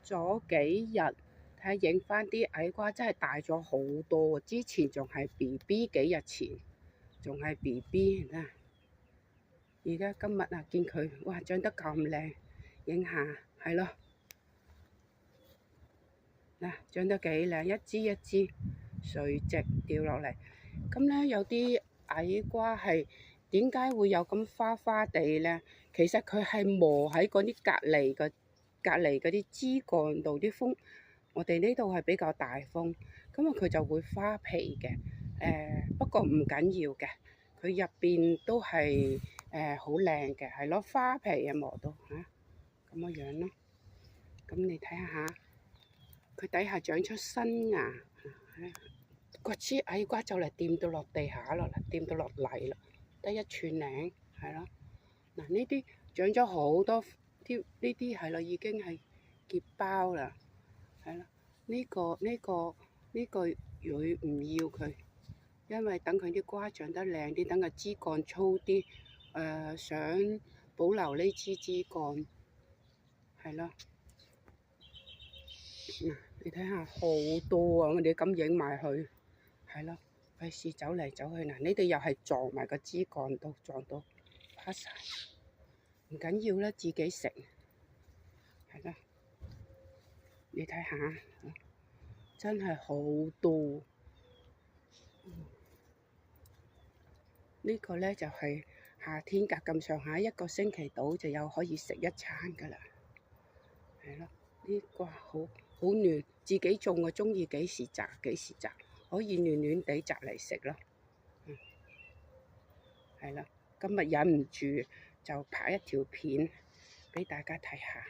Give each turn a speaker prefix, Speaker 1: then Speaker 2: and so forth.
Speaker 1: 咗幾日，睇下影翻啲矮瓜真係大咗好多，之前仲係 BB， 幾日前仲係 BB 啊！而家今日啊，見佢哇長得咁靚，影下係咯，嗱長得幾靚，一支一支垂直掉落嚟。咁咧有啲矮瓜係點解會有咁花花地咧？其實佢係磨喺嗰啲隔離嗰啲枝幹度啲風，我哋呢度係比較大風，咁啊佢就會花皮嘅。不過唔緊要嘅，佢入邊都係好靚嘅，係咯，花皮啊磨到嚇咁嘅樣咯。咁你睇下，佢底下長出新芽，個枝矮瓜就嚟掂到落地下咯，掂到落泥啦，得一寸零，係咯。嗱呢啲長咗好多啲，呢啲係咯，已經係結包啦，係咯。呢個蕊唔要佢，因為等佢啲瓜長得靚啲，等個枝幹粗啲。想保留呢支枝幹，係咯。嗱，你睇下好多啊！我哋咁影埋佢，係咯，費事走嚟走去。嗱，你哋又係撞埋個枝幹度，撞到趴晒，唔緊要啦，自己食，係啦。你睇下，真係好多。呢個咧就係夏天隔咁上下，一個星期到就有可以食一餐噶啦，係咯。呢個好嫩，自己種嘅，中意幾時摘幾時摘，可以嫩嫩地摘嚟食咯。係啦，今日忍唔住就拍一條片俾大家睇下。